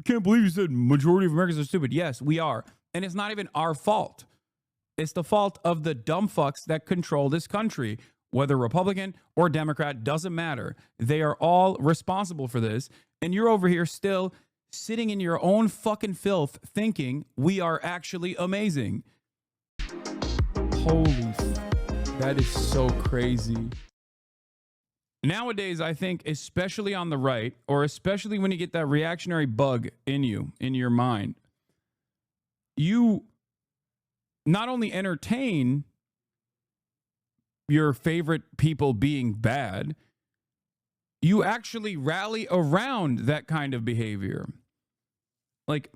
can't believe you said majority of Americans are stupid. Yes, we are. And it's not even our fault. It's the fault of the dumb fucks that control this country. Whether Republican or Democrat, doesn't matter. They are all responsible for this. And you're over here still sitting in your own fucking filth thinking we are actually amazing. Holy, that is so crazy. Nowadays, I think, especially on the right, or especially when you get that reactionary bug in you, in your mind, you not only entertain your favorite people being bad, you actually rally around that kind of behavior. Like,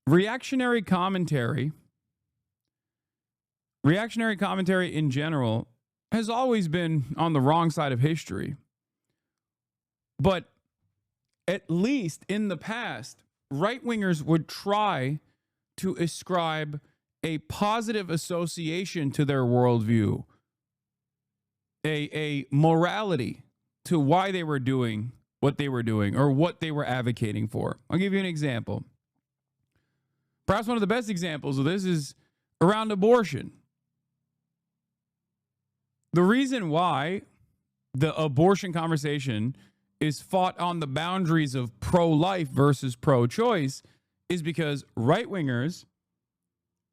reactionary commentary in general has always been on the wrong side of history. But at least in the past, right-wingers would try to ascribe a positive association to their worldview, a morality to why they were doing what they were doing or what they were advocating for. I'll give you an example. Perhaps one of the best examples of this is around abortion. The reason why the abortion conversation is fought on the boundaries of pro-life versus pro-choice is because right-wingers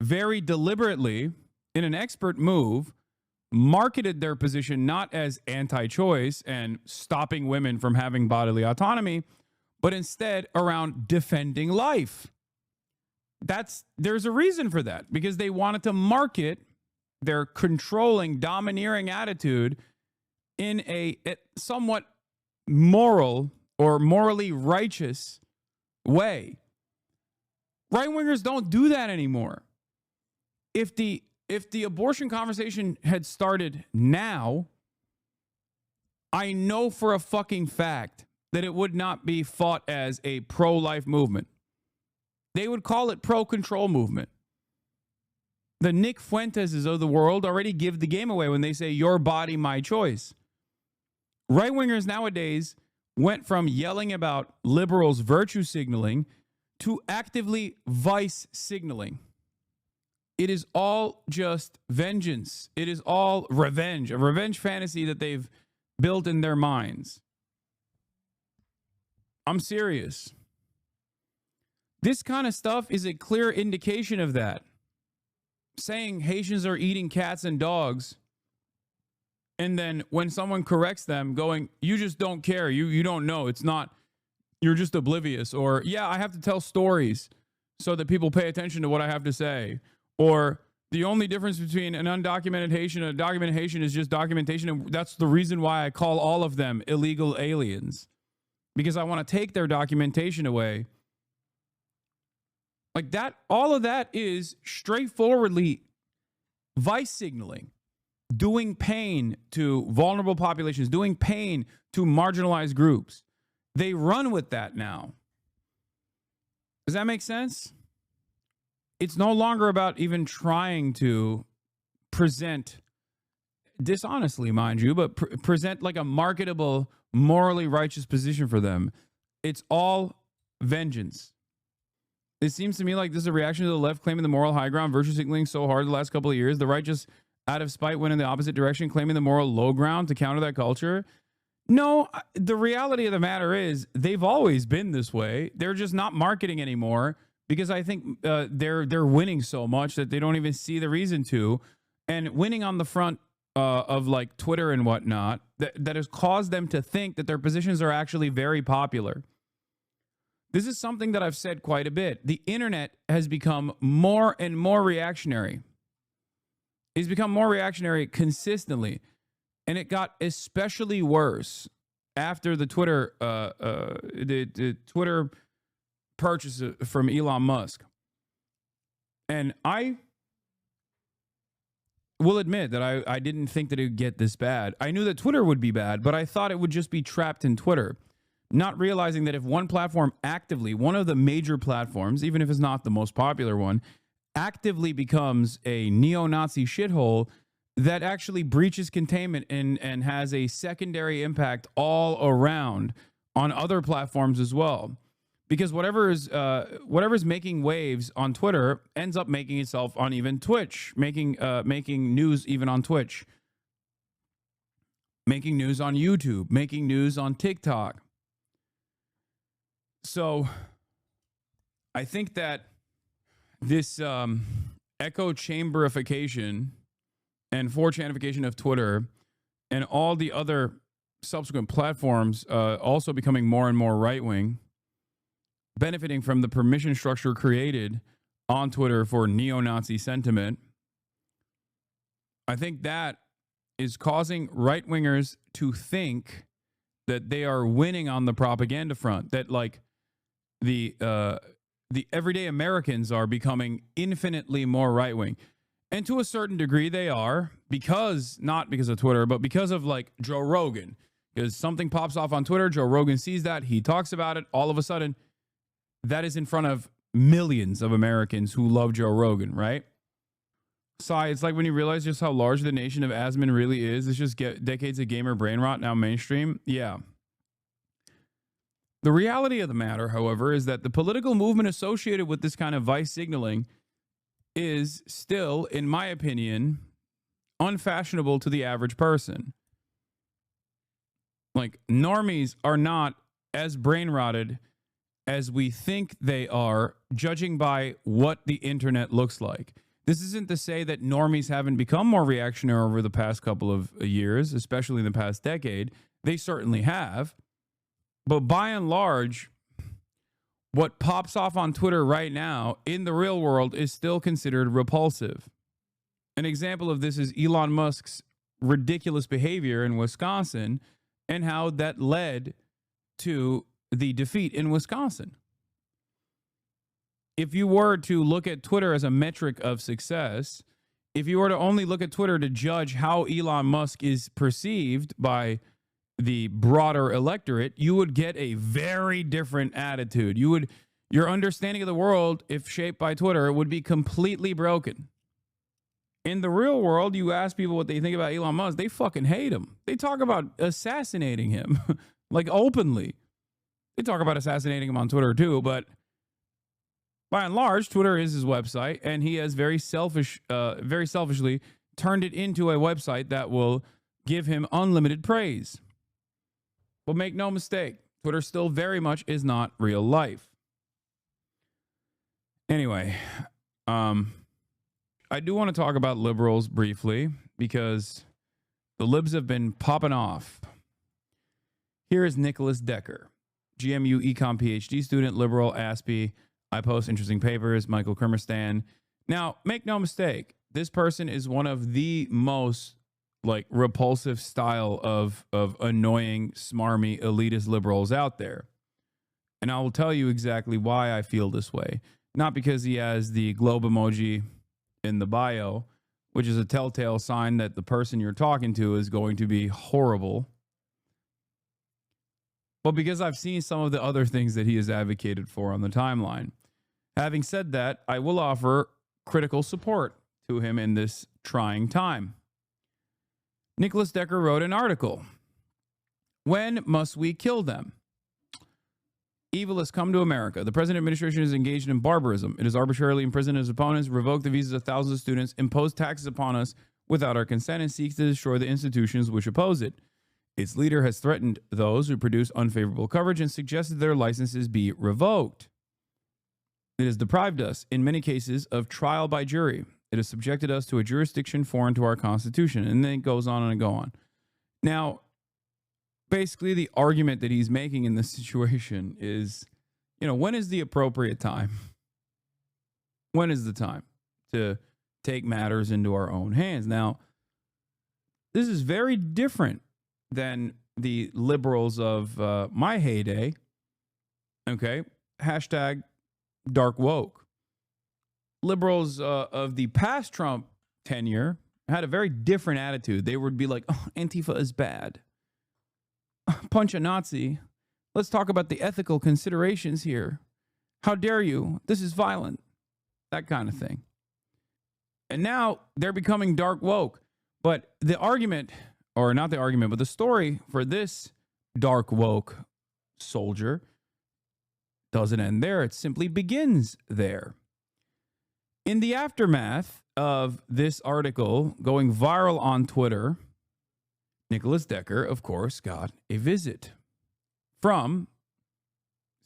very deliberately, in an expert move, marketed their position not as anti-choice and stopping women from having bodily autonomy, but instead around defending life. There's a reason for that, because they wanted to market their controlling, domineering attitude in a somewhat moral or morally righteous way. Right-wingers don't do that anymore. If the abortion conversation had started now, I know for a fucking fact that it would not be fought as a pro-life movement. They would call it pro-control movement. The Nick Fuenteses of the world already give the game away when they say, your body, my choice. Right-wingers nowadays went from yelling about liberals' virtue signaling to actively vice signaling. It is all just vengeance. It is all revenge, a revenge fantasy that they've built in their minds. I'm serious. This kind of stuff is a clear indication of that. Saying Haitians are eating cats and dogs, and then when someone corrects them, going, you just don't care, you don't know, it's not, you're just oblivious, or yeah, I have to tell stories so that people pay attention to what I have to say, or the only difference between an undocumented Haitian and a documented Haitian is just documentation, and that's the reason why I call all of them illegal aliens, because I want to take their documentation away. Like that, all of that is straightforwardly vice signaling, doing pain to vulnerable populations, doing pain to marginalized groups. They run with that now. Does that make sense? It's no longer about even trying to present, dishonestly, mind you, but present like a marketable, morally righteous position for them. It's all vengeance. It seems to me like this is a reaction to the left claiming the moral high ground, virtue signaling so hard the last couple of years. The right just out of spite went in the opposite direction, claiming the moral low ground to counter that culture. No, the reality of the matter is they've always been this way. They're just not marketing anymore because I think they're winning so much that they don't even see the reason to. And winning on the front of like Twitter and whatnot, that has caused them to think that their positions are actually very popular. This is something that I've said quite a bit. The internet has become more and more reactionary. It's become more reactionary consistently. And it got especially worse after the Twitter Twitter purchase from Elon Musk. And I will admit that I didn't think that it would get this bad. I knew that Twitter would be bad, but I thought it would just be trapped in Twitter. Not realizing that if one platform actively, one of the major platforms, even if it's not the most popular one, actively becomes a neo-Nazi shithole, that actually breaches containment and has a secondary impact all around on other platforms as well. because whatever's making waves on Twitter ends up making itself on even Twitch, making news even on Twitch, making news on YouTube, making news on TikTok. So I think that this echo chamberification and 4chanification of Twitter and all the other subsequent platforms also becoming more and more right-wing, benefiting from the permission structure created on Twitter for neo-Nazi sentiment, I think that is causing right-wingers to think that they are winning on the propaganda front, that like the everyday Americans are becoming infinitely more right-wing. And to a certain degree they are, not because of Twitter, but because of like Joe Rogan. Because something pops off on Twitter, Joe Rogan sees that, he talks about it, all of a sudden that is in front of millions of Americans who love Joe Rogan, right? It's like when you realize just how large the nation of Asman really is, it's just decades of gamer brain rot now mainstream. Yeah. The reality of the matter, however, is that the political movement associated with this kind of vice signaling is still, in my opinion, unfashionable to the average person. Like, normies are not as brain rotted as we think they are, judging by what the internet looks like. This isn't to say that normies haven't become more reactionary over the past couple of years, especially in the past decade. They certainly have. But by and large, what pops off on Twitter right now in the real world is still considered repulsive. An example of this is Elon Musk's ridiculous behavior in Wisconsin and how that led to the defeat in Wisconsin. If you were to look at Twitter as a metric of success, if you were to only look at Twitter to judge how Elon Musk is perceived by the broader electorate, you would get a very different attitude. Your understanding of the world, if shaped by Twitter, would be completely broken. In the real world, you ask people what they think about Elon Musk, they fucking hate him. They talk about assassinating him, like openly. They talk about assassinating him on Twitter too, but by and large, Twitter is his website, and he has very selfishly turned it into a website that will give him unlimited praise. But make no mistake, Twitter still very much is not real life. Anyway, I do want to talk about liberals briefly because the libs have been popping off. Here is Nicholas Decker, GMU Econ PhD student, liberal, ASPE. I post interesting papers, Michael Kermerstan. Now, make no mistake, this person is one of the most like repulsive style of annoying, smarmy, elitist liberals out there. And I will tell you exactly why I feel this way. Not because he has the globe emoji in the bio, which is a telltale sign that the person you're talking to is going to be horrible, but because I've seen some of the other things that he has advocated for on the timeline. Having said that, I will offer critical support to him in this trying time. Nicholas Decker wrote an article. When must we kill them? Evil has come to America. The present administration is engaged in barbarism. It has arbitrarily imprisoned its opponents, revoked the visas of thousands of students, imposed taxes upon us without our consent, and seeks to destroy the institutions which oppose it. Its leader has threatened those who produce unfavorable coverage and suggested their licenses be revoked. It has deprived us, in many cases, of trial by jury. It has subjected us to a jurisdiction foreign to our Constitution. And then it goes on and go on. Now, basically, the argument that he's making in this situation is, when is the appropriate time? When is the time to take matters into our own hands? Now, this is very different than the liberals of my heyday. Okay. Hashtag dark woke. Liberals of the past Trump tenure had a very different attitude. They would be like, oh, Antifa is bad. Punch a Nazi. Let's talk about the ethical considerations here. How dare you? This is violent. That kind of thing. And now they're becoming dark woke. But the argument, or not the argument, but the story for this dark woke soldier doesn't end there. It simply begins there. In the aftermath of this article going viral on Twitter, Nicholas Decker, of course, got a visit from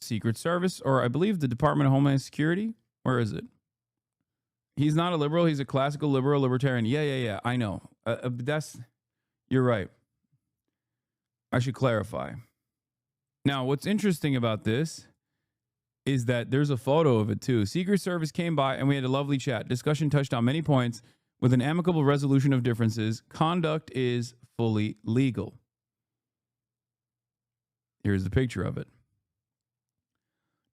Secret Service, or I believe the Department of Homeland Security. Where is it? He's not a liberal. He's a classical liberal libertarian. Yeah. I know. You're right. I should clarify. Now, what's interesting about this is that there's a photo of it too. Secret Service came by and we had a lovely chat. Discussion touched on many points with an amicable resolution of differences. Conduct is fully legal. Here's the picture of it.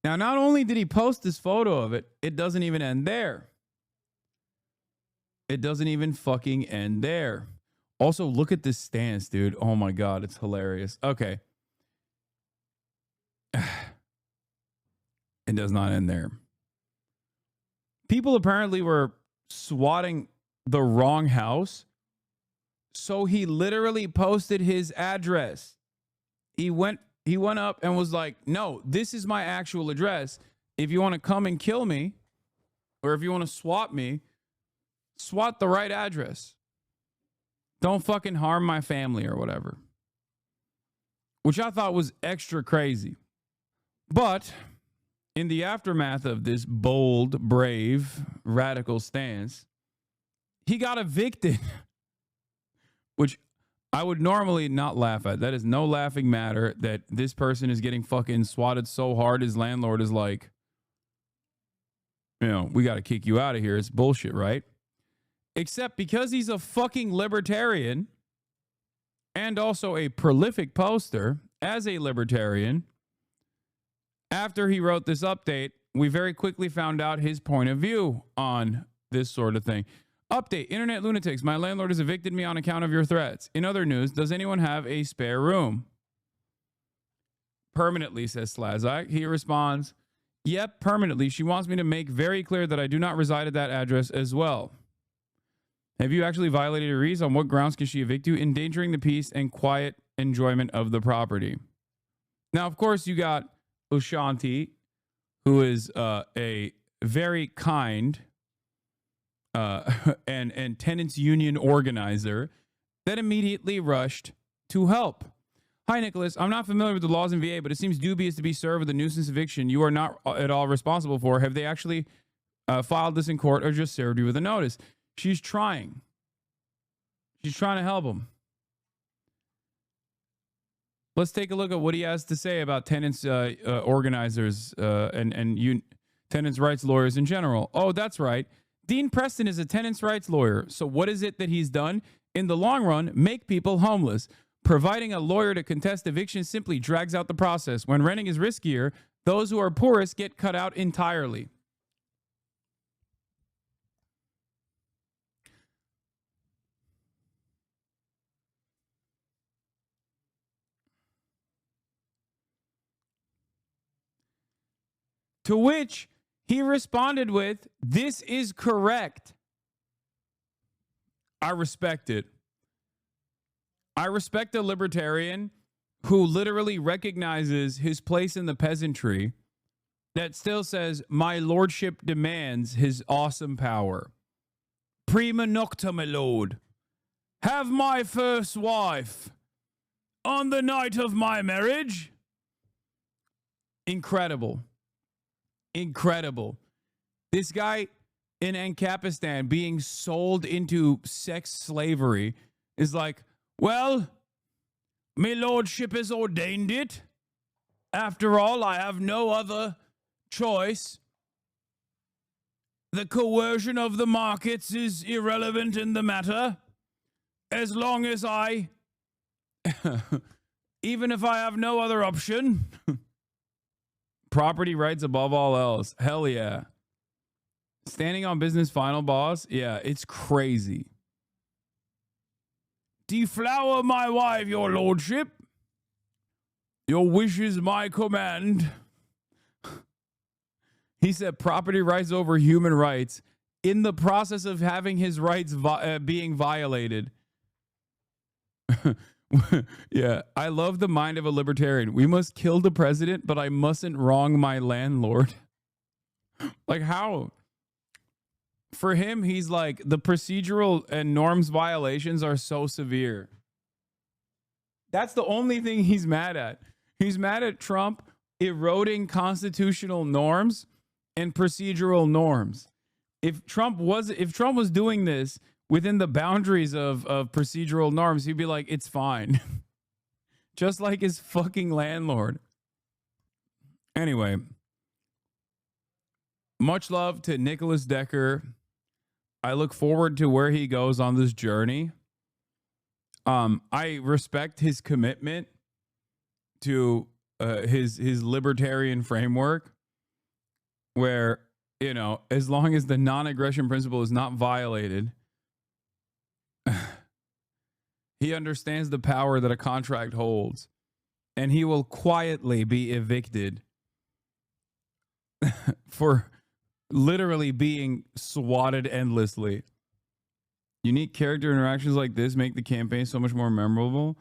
Now, not only did he post this photo of it, it doesn't even end there. It doesn't even fucking end there. Also, look at this stance, dude. Oh my God, it's hilarious. Okay. It does not end there. People apparently were swatting the wrong house. So he literally posted his address. He went up and was like, no, this is my actual address. If you want to come and kill me, or if you want to swat me, swat the right address. Don't fucking harm my family or whatever. Which I thought was extra crazy. But in the aftermath of this bold, brave, radical stance, he got evicted. Which I would normally not laugh at. That is no laughing matter that this person is getting fucking swatted so hard his landlord is like, we got to kick you out of here. It's bullshit, right? Except because he's a fucking libertarian and also a prolific poster as a libertarian, after he wrote this update, we very quickly found out his point of view on this sort of thing. Update, internet lunatics. My landlord has evicted me on account of your threats. In other news, does anyone have a spare room? Permanently, says Slazak. He responds, yep, permanently. She wants me to make very clear that I do not reside at that address as well. Have you actually violated her rules? On what grounds can she evict you? Endangering the peace and quiet enjoyment of the property. Now, of course, you got Ushanti, who is a very kind and tenants union organizer that immediately rushed to help. Hi, Nicholas. I'm not familiar with the laws in VA, but it seems dubious to be served with a nuisance eviction you are not at all responsible for. Have they actually filed this in court or just served you with a notice? She's trying. She's trying to help him. Let's take a look at what he has to say about tenants organizers and tenants rights lawyers in general. Oh, that's right. Dean Preston is a tenants rights lawyer. So what is it that he's done? In the long run, make people homeless. Providing a lawyer to contest eviction simply drags out the process. When renting is riskier, those who are poorest get cut out entirely. To which he responded with, this is correct. I respect it. I respect a libertarian who literally recognizes his place in the peasantry that still says, my lordship demands his awesome power. Prima nocta, my lord. Have my first wife on the night of my marriage. Incredible. Incredible. This guy in Ancapistan being sold into sex slavery is like, well, my lordship has ordained it. After all, I have no other choice. The coercion of the markets is irrelevant in the matter. As long as I, even if I have no other option, property rights above all else. Hell yeah. Standing on business final, boss. Yeah, it's crazy. Deflower my wife, your lordship. Your wish is my command. He said property rights over human rights in the process of having his rights being violated. Yeah, I love the mind of a libertarian. We must kill the president, but I mustn't wrong my landlord. Like, how? For him, he's like, the procedural and norms violations are so severe. That's the only thing he's mad at. He's mad at Trump eroding constitutional norms and procedural norms. If Trump was doing this within the boundaries of procedural norms, he'd be like, it's fine. Just like his fucking landlord. Anyway, much love to Nicholas Decker. I look forward to where he goes on this journey. I respect his commitment to his libertarian framework, where, you know, as long as the non-aggression principle is not violated, he understands the power that a contract holds, and he will quietly be evicted for literally being swatted endlessly. Unique character interactions like this make the campaign so much more memorable.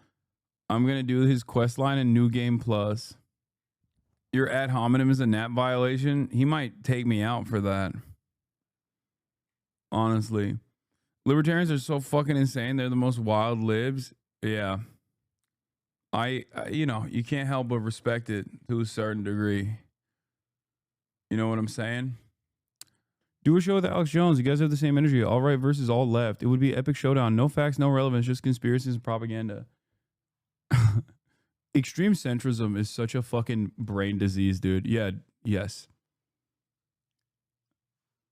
I'm going to do his quest line in New Game Plus. Your ad hominem is a nap violation. He might take me out for that. Honestly. Libertarians are so fucking insane. They're the most wild libs. Yeah. I you know, you can't help but respect it to a certain degree. You know what I'm saying? Do a show with Alex Jones. You guys have the same energy. All right versus all left. It would be epic showdown. No facts, no relevance, just conspiracies and propaganda. Extreme centrism is such a fucking brain disease, dude. Yeah, yes.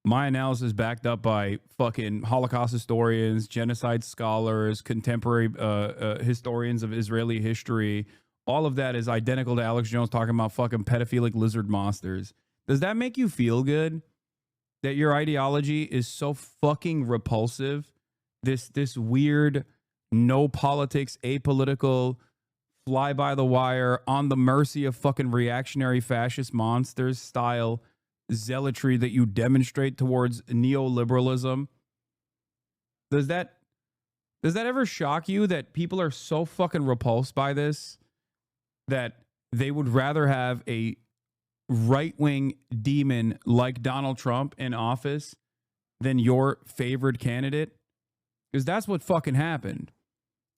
My analysis backed up by fucking Holocaust historians, genocide scholars, contemporary historians of Israeli history. All of that is identical to Alex Jones talking about fucking pedophilic lizard monsters. Does that make you feel good? That your ideology is so fucking repulsive? This weird, no politics, apolitical, fly by the wire, on the mercy of fucking reactionary fascist monsters style zealotry that you demonstrate towards neoliberalism. Does that ever shock you that people are so fucking repulsed by this that they would rather have a right-wing demon like Donald Trump in office than your favored candidate? Because that's what fucking happened.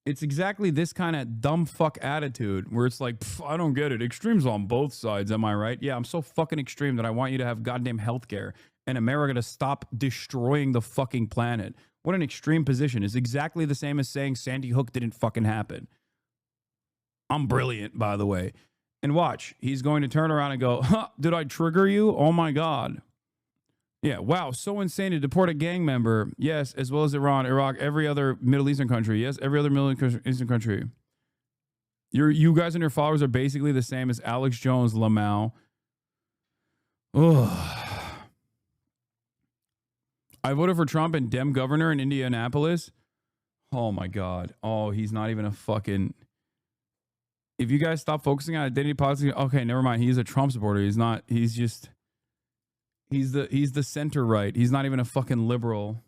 It's exactly this kind of dumb fuck attitude where it's like, I don't get it. Extremes on both sides, am I right? Yeah, I'm so fucking extreme that I want you to have goddamn healthcare and America to stop destroying the fucking planet. What an extreme position. It's exactly the same as saying Sandy Hook didn't fucking happen. I'm brilliant, by the way. And watch, he's going to turn around and go, huh, did I trigger you? Oh my God. Yeah, wow, so insane to deport a gang member. Yes, as well as Iran, Iraq, every other Middle Eastern country. Yes, every other Middle Eastern country. You guys and your followers are basically the same as Alex Jones, Lamau. Ugh. I voted for Trump and Dem governor in Indianapolis. Oh my God. Oh, he's not even a fucking... If you guys stop focusing on identity politics, okay, never mind. He's a Trump supporter. He's not, he's just... He's the center right. He's not even a fucking liberal.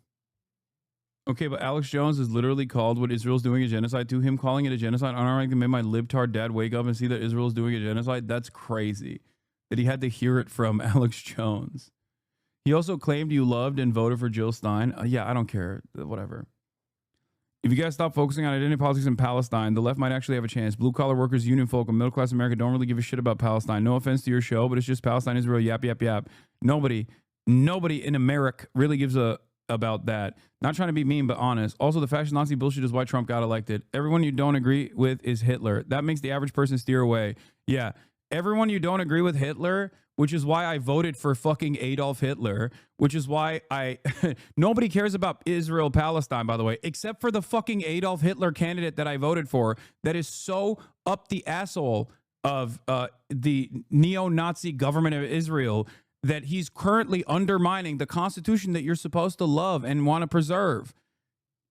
Okay, but Alex Jones has literally called what Israel's doing a genocide. To him calling it a genocide, unironically made my libtard dad wake up and see that Israel's doing a genocide. That's crazy. That he had to hear it from Alex Jones. He also claimed you loved and voted for Jill Stein. Yeah, I don't care. Whatever. If you guys stop focusing on identity politics in Palestine, the left might actually have a chance. Blue-collar workers, union folk, and middle-class America don't really give a shit about Palestine. No offense to your show, but it's just Palestine, Israel, yap, yap, yap. Nobody in America really gives a about that. Not trying to be mean, but honest. Also, the fascist Nazi bullshit is why Trump got elected. Everyone you don't agree with is Hitler. That makes the average person steer away. Yeah, everyone you don't agree with Hitler, which is why I voted for fucking Adolf Hitler, which is why nobody cares about Israel, Palestine, by the way, except for the fucking Adolf Hitler candidate that I voted for that is so up the asshole of the neo-Nazi government of Israel that he's currently undermining the Constitution that you're supposed to love and want to preserve,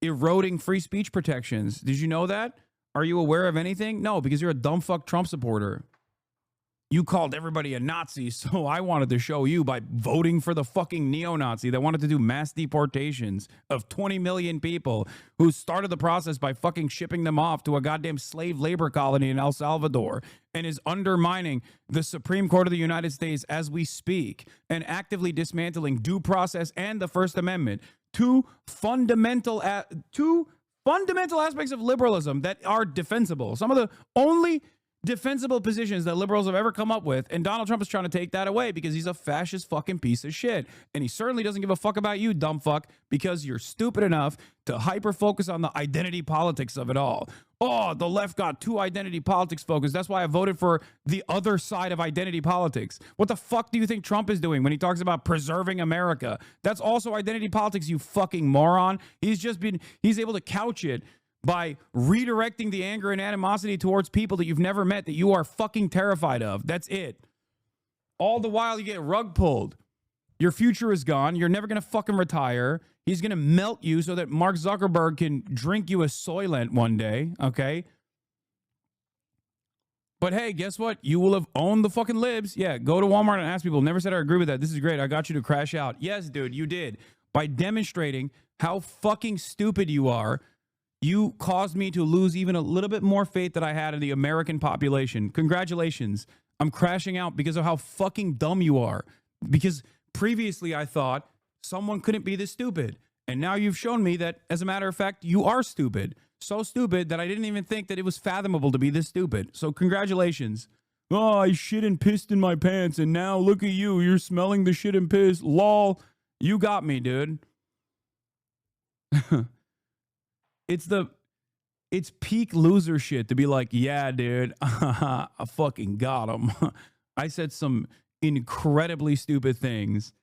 eroding free speech protections. Did you know that? Are you aware of anything? No, because you're a dumb fuck Trump supporter. You called everybody a Nazi, so I wanted to show you by voting for the fucking neo-Nazi that wanted to do mass deportations of 20 million people, who started the process by fucking shipping them off to a goddamn slave labor colony in El Salvador, and is undermining the Supreme Court of the United States as we speak, and actively dismantling due process and the First Amendment. Two fundamental aspects of liberalism that are defensible. Some of the only defensible positions that liberals have ever come up with, and Donald Trump is trying to take that away because he's a fascist fucking piece of shit. And he certainly doesn't give a fuck about you, dumb fuck, because you're stupid enough to hyper focus on the identity politics of it all. Oh, the left got too identity politics focused. That's why I voted for the other side of identity politics. What the fuck do you think Trump is doing when he talks about preserving America? That's also identity politics, you fucking moron. He's able to couch it by redirecting the anger and animosity towards people that you've never met, that you are fucking terrified of. That's it. All the while you get rug pulled. Your future is gone. You're never going to fucking retire. He's going to melt you so that Mark Zuckerberg can drink you a Soylent one day, okay? But hey, guess what? You will have owned the fucking libs. Yeah, go to Walmart and ask people. Never said I agree with that. This is great. I got you to crash out. Yes, dude, you did. By demonstrating how fucking stupid you are, you caused me to lose even a little bit more faith that I had in the American population. Congratulations. I'm crashing out because of how fucking dumb you are. Because previously I thought someone couldn't be this stupid. And now you've shown me that, as a matter of fact, you are stupid. So stupid that I didn't even think that it was fathomable to be this stupid. So congratulations. Oh, I shit and pissed in my pants, and now look at you. You're smelling the shit and piss. Lol. You got me, dude. It's peak loser shit to be like, yeah, dude, I fucking got him. I said some incredibly stupid things.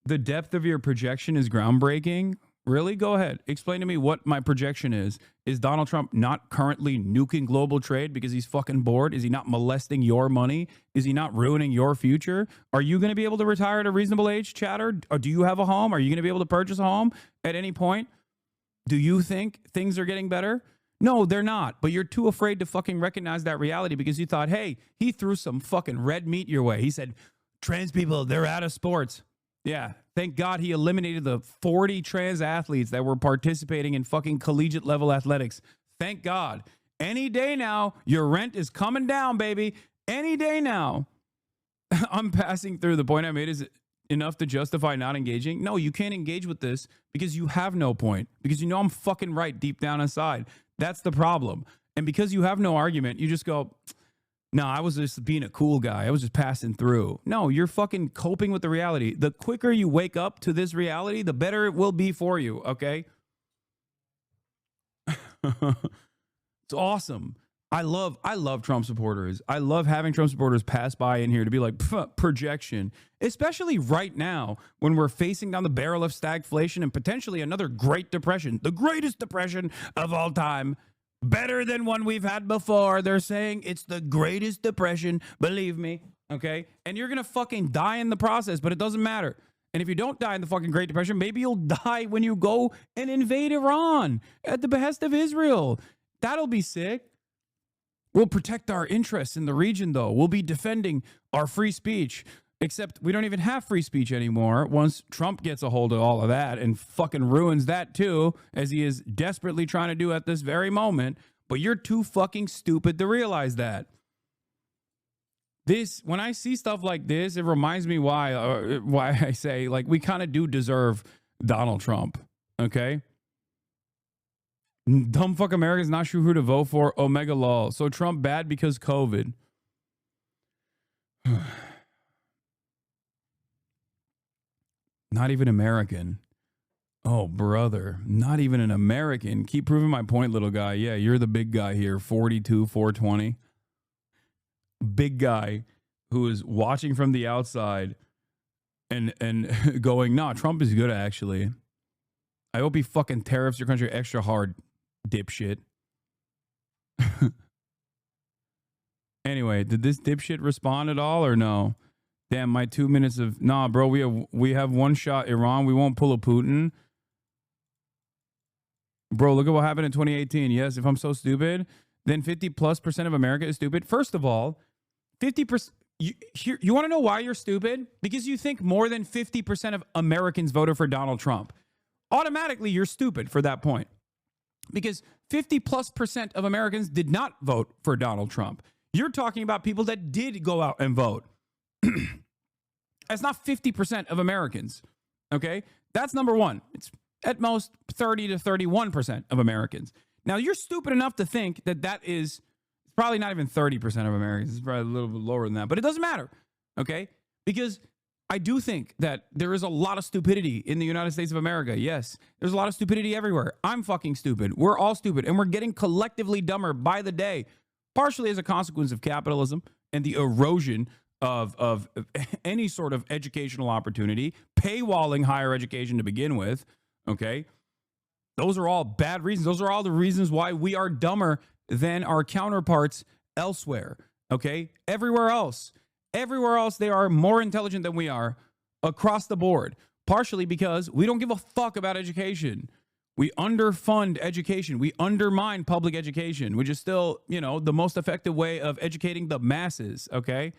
The depth of your projection is groundbreaking. Really? Go ahead. Explain to me what my projection is. Is Donald Trump not currently nuking global trade because he's fucking bored? Is he not molesting your money? Is he not ruining your future? Are you going to be able to retire at a reasonable age, chatter? Or do you have a home? Are you going to be able to purchase a home at any point? Do you think things are getting better? No, they're not. But you're too afraid to fucking recognize that reality because you thought, hey, he threw some fucking red meat your way. He said, trans people, they're out of sports. Yeah, thank God he eliminated the 40 trans athletes that were participating in fucking collegiate level athletics. Thank God. Any day now, your rent is coming down, baby. Any day now. I'm passing through. The point I made is enough to justify not engaging? No, you can't engage with this because you have no point. Because you know I'm fucking right deep down inside. That's the problem. And because you have no argument, you just go, no, I was just being a cool guy. I was just passing through. No, you're fucking coping with the reality. The quicker you wake up to this reality, the better it will be for you, okay? It's awesome. I love Trump supporters. I love having Trump supporters pass by in here to be like, projection, especially right now when we're facing down the barrel of stagflation and potentially another Great Depression, the greatest depression of all time, better than one we've had before. They're saying it's the greatest depression, believe me, okay? And you're going to fucking die in the process, but it doesn't matter. And if you don't die in the fucking Great Depression, maybe you'll die when you go and invade Iran at the behest of Israel. That'll be sick. We'll protect our interests in the region, though. We'll be defending our free speech, except we don't even have free speech anymore once Trump gets a hold of all of that and fucking ruins that too, as he is desperately trying to do at this very moment. But you're too fucking stupid to realize that. When I see stuff like this, it reminds me why I say, like, we kind of do deserve Donald Trump, okay? Dumb fuck Americans not sure who to vote for. Omega lol. So Trump bad because COVID. Not even American. Oh, brother. Not even an American. Keep proving my point, little guy. Yeah, you're the big guy here. 42, 420. Big guy who is watching from the outside and going, nah, Trump is good, actually. I hope he fucking tariffs your country extra hard, dipshit. Anyway, did this dipshit respond at all or no? Damn, my 2 minutes of nah, bro. We have one shot Iran. We won't pull a Putin. Bro, look at what happened in 2018. Yes, if I'm so stupid, then 50+% of America is stupid. First of all, 50%. You want to know why you're stupid? Because you think more than 50% of Americans voted for Donald Trump. Automatically, you're stupid for that point. Because 50+% of Americans did not vote for Donald Trump. You're talking about people that did go out and vote. That's not 50% of Americans. Okay? That's number one. It's at most 30 to 31% of Americans. Now, you're stupid enough to think that that is probably not even 30% of Americans. It's probably a little bit lower than that, but it doesn't matter. Okay? Because I do think that there is a lot of stupidity in the United States of America. Yes, there's a lot of stupidity everywhere. I'm fucking stupid. We're all stupid, and we're getting collectively dumber by the day, partially as a consequence of capitalism and the erosion of any sort of educational opportunity, paywalling higher education to begin with, okay? Those are all bad reasons. Those are all the reasons why we are dumber than our counterparts elsewhere, okay? Everywhere else, they are more intelligent than we are across the board, partially because we don't give a fuck about education. We underfund education. We undermine public education, which is still, the most effective way of educating the masses, okay?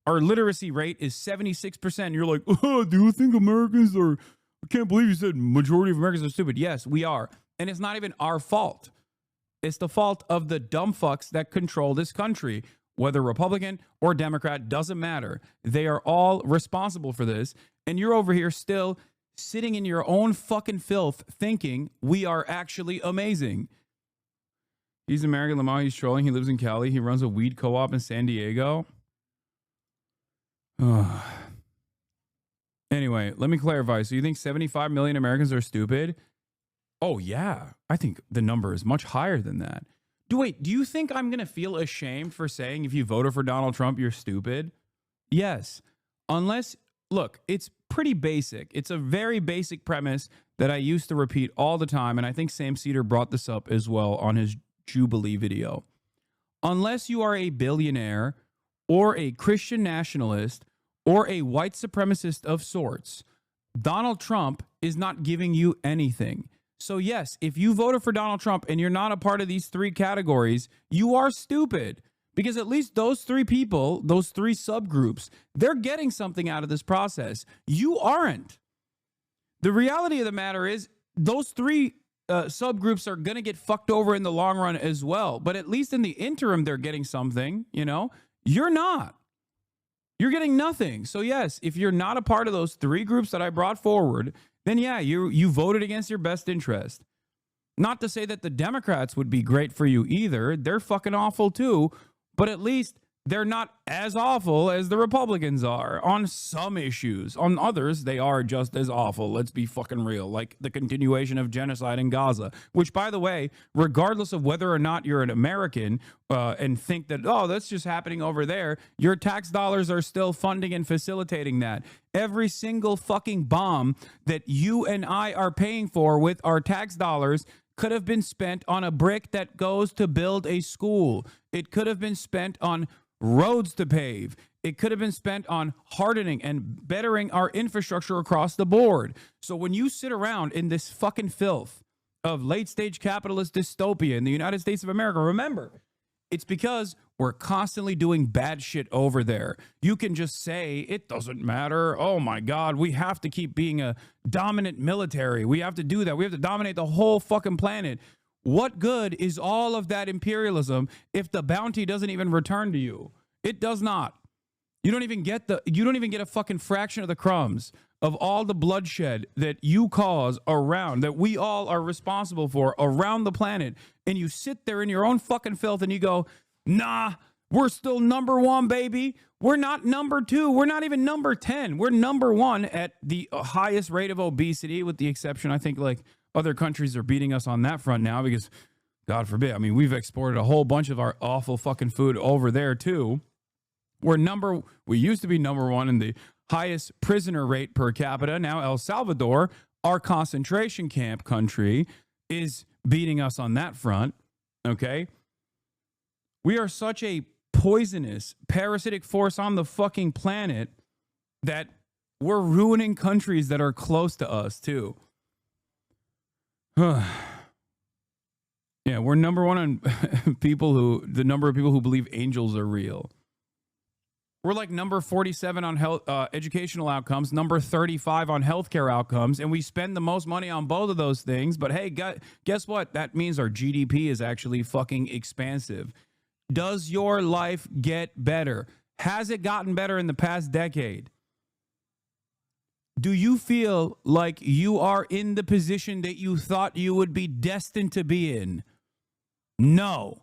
Our literacy rate is 76%. You're like, oh, do you think Americans are, I can't believe you said majority of Americans are stupid. Yes, we are. And it's not even our fault. It's the fault of the dumb fucks that control this country. Whether Republican or Democrat, doesn't matter. They are all responsible for this. And you're over here still sitting in your own fucking filth thinking we are actually amazing. He's American Lamar. He's trolling. He lives in Cali. He runs a weed co-op in San Diego. Anyway, let me clarify. So you think 75 million Americans are stupid? Oh, yeah. I think the number is much higher than that. Do you think I'm going to feel ashamed for saying if you voted for Donald Trump, you're stupid? Yes. Unless, look, it's pretty basic. It's a very basic premise that I used to repeat all the time. And I think Sam Cedar brought this up as well on his Jubilee video. Unless you are a billionaire or a Christian nationalist or a white supremacist of sorts, Donald Trump is not giving you anything. So yes, if you voted for Donald Trump and you're not a part of these three categories, you are stupid. Because at least those three people, those three subgroups, they're getting something out of this process. You aren't. The reality of the matter is those three subgroups are going to get fucked over in the long run as well. But at least in the interim, they're getting something, You're not. You're getting nothing. So yes, if you're not a part of those three groups that I brought forward, then yeah, you voted against your best interest. Not to say that the Democrats would be great for you either. They're fucking awful too. But at least they're not as awful as the Republicans are on some issues. On others, they are just as awful. Let's be fucking real. Like the continuation of genocide in Gaza, which, by the way, regardless of whether or not you're an American and think that, oh, that's just happening over there, your tax dollars are still funding and facilitating that. Every single fucking bomb that you and I are paying for with our tax dollars could have been spent on a brick that goes to build a school. It could have been spent on roads to pave. It could have been spent on hardening and bettering our infrastructure across the board. So when you sit around in this fucking filth of late-stage capitalist dystopia in the United States of America, remember, it's because we're constantly doing bad shit over there. You can just say, it doesn't matter. Oh my God, we have to keep being a dominant military. We have to do that. We have to dominate the whole fucking planet. What good is all of that imperialism if the bounty doesn't even return to you? It does not. You don't even get a fucking fraction of the crumbs of all the bloodshed that you cause around, that we all are responsible for around the planet. And you sit there in your own fucking filth and you go, nah, we're still number one, baby. We're not number two. We're not even number 10. We're number one at the highest rate of obesity, with the exception, I think, like, other countries are beating us on that front now because, God forbid, I mean, we've exported a whole bunch of our awful fucking food over there too. We used to be number one in the highest prisoner rate per capita. Now El Salvador, our concentration camp country, is beating us on that front, okay? We are such a poisonous, parasitic force on the fucking planet that we're ruining countries that are close to us too. Yeah, we're number one on the number of people who believe angels are real. We're like number 47 on health, educational outcomes, number 35 on healthcare outcomes, and we spend the most money on both of those things. But hey, guess what? That means our GDP is actually fucking expansive. Does your life get better? Has it gotten better in the past decade? Do you feel like you are in the position that you thought you would be destined to be in? No.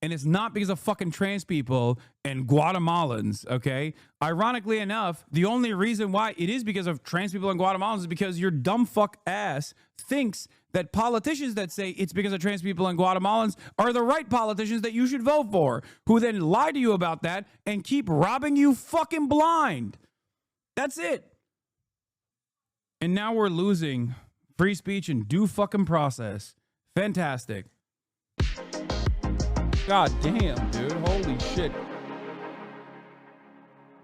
And it's not because of fucking trans people and Guatemalans, okay? Ironically enough, the only reason why it is because of trans people and Guatemalans is because your dumb fuck ass thinks that politicians that say it's because of trans people and Guatemalans are the right politicians that you should vote for, who then lie to you about that and keep robbing you fucking blind. That's it. And now we're losing free speech and due fucking process. Fantastic. God damn, dude. Holy shit.